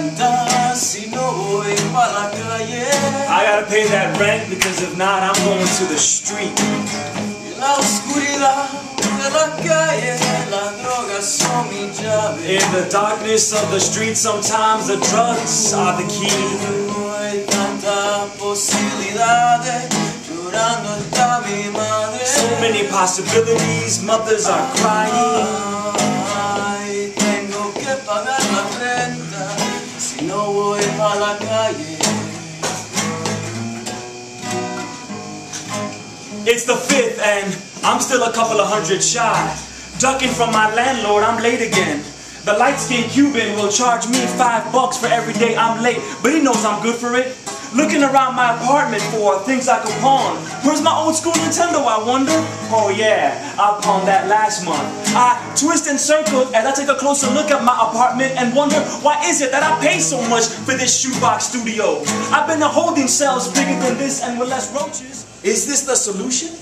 cuenta si no voy pa' la calle? I gotta pay that rent because if not, I'm going to the street. En la oscuridad de la calle, las drogas son mi llave. In the darkness of the street, sometimes the drugs are the key. No hay tantas posibilidades, llorando está mi madre. So many possibilities, mothers are crying. Ay, tengo que pagar la renta si no voy pa' la calle. It's the 5th and I'm still a couple of hundred shy. Ducking from my landlord, I'm late again. The light-skinned Cuban will charge me $5 for every day I'm late, but he knows I'm good for it. Looking around my apartment for things I could pawn. Where's my old school Nintendo, I wonder? Oh yeah, I pawned that last month. I twist and circle as I take a closer look at my apartment and wonder why is it that I pay so much for this shoebox studio? I've been holding cells bigger than this and with less roaches. Is this the solution?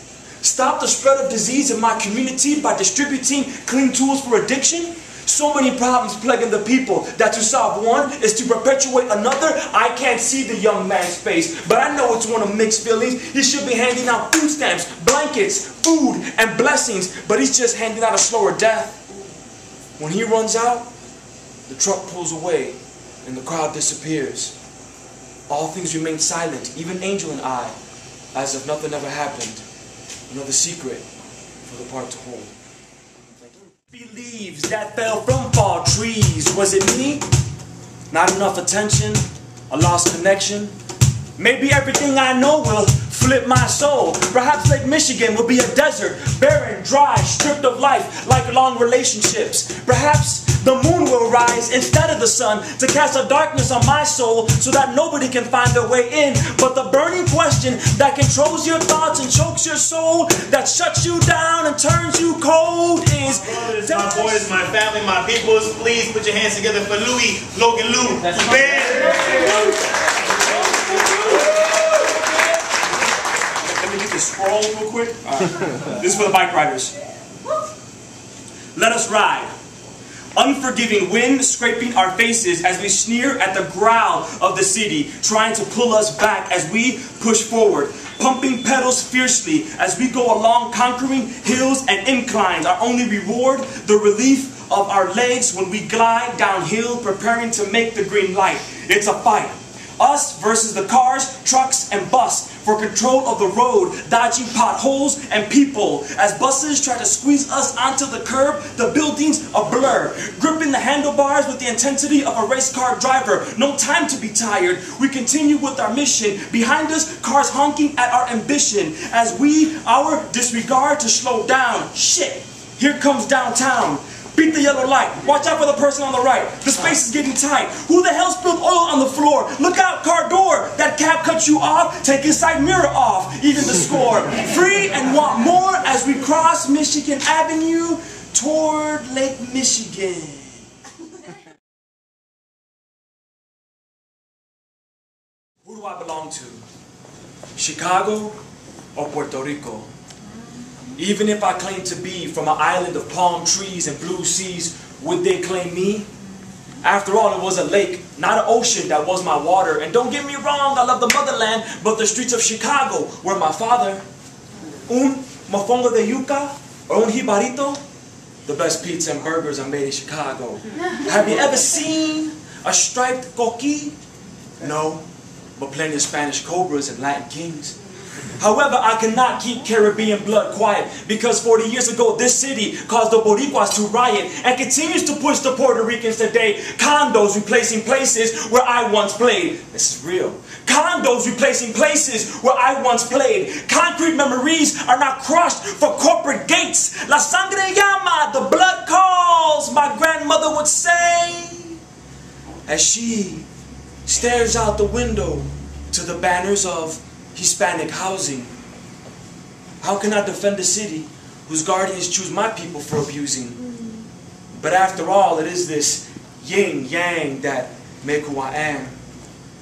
Stop the spread of disease in my community by distributing clean tools for addiction? So many problems plaguing the people that to solve one is to perpetuate another. I can't see the young man's face, but I know it's one of mixed feelings. He should be handing out food stamps, blankets, food, and blessings, but he's just handing out a slower death. When he runs out, the truck pulls away and the crowd disappears. All things remain silent, even Angel and I, as if nothing ever happened. Another secret for the part to hold. Leaves that fell from fall trees. Was it me? Not enough attention? A lost connection? Maybe everything I know will flip my soul. Perhaps Lake Michigan will be a desert, barren, dry, stripped of life, like long relationships. Perhaps the moon will rise instead of the sun to cast a darkness on my soul so that nobody can find their way in. But the burning question that controls your thoughts and chokes your soul, that shuts you down and turns you cold is... Brothers, my boys, my family, my peoples, please put your hands together for Logan Lu Poetry. Let me get this scroll real quick. This is for the bike riders. Let us ride. Unforgiving wind scraping our faces as we sneer at the growl of the city, trying to pull us back as we push forward. Pumping pedals fiercely as we go along, conquering hills and inclines. Our only reward, the relief of our legs when we glide downhill, preparing to make the green light. It's a fight. Us versus the cars, trucks, and bus for control of the road, dodging potholes and people. As buses try to squeeze us onto the curb, the buildings a blur. Gripping the handlebars with the intensity of a race car driver. No time to be tired. We continue with our mission. Behind us, cars honking at our ambition. As our disregard to slow down. Shit, here comes downtown. Beat the yellow light. Watch out for the person on the right. The space is getting tight. Who the hell spilled oil on the floor? Look out, car door. That cab cuts you off. Take his side mirror off. Even the score. Free and want more as we cross Michigan Avenue toward Lake Michigan. Who do I belong to? Chicago or Puerto Rico? Even if I claim to be from an island of palm trees and blue seas, would they claim me? After all, it was a lake, not an ocean that was my water. And don't get me wrong, I love the motherland, but the streets of Chicago were my father. Un mofongo de yuca or un jibarito? The best pizza and burgers are made in Chicago. Have you ever seen a striped coqui? No, but plenty of Spanish cobras and Latin kings. However, I cannot keep Caribbean blood quiet because 40 years ago this city caused the Boricuas to riot and continues to push the Puerto Ricans today. Condos replacing places where I once played. This is real. Condos replacing places where I once played. Concrete memories are now crushed for corporate gates. La sangre llama, the blood calls, my grandmother would say, as she stares out the window to the banners of Hispanic housing. How can I defend a city whose guardians choose my people for abusing? But after all, it is this yin-yang that make who I am.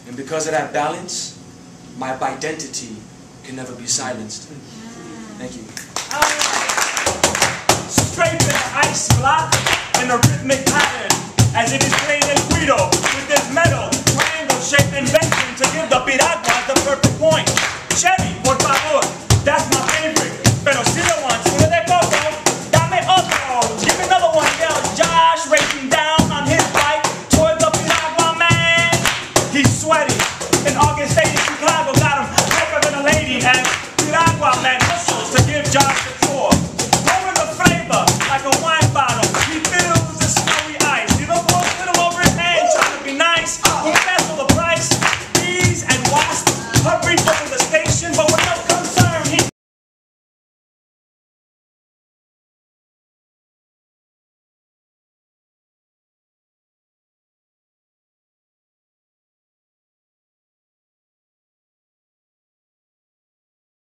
And because of that balance, my identity can never be silenced. Thank you. Scraping the ice block in a rhythmic pattern as it is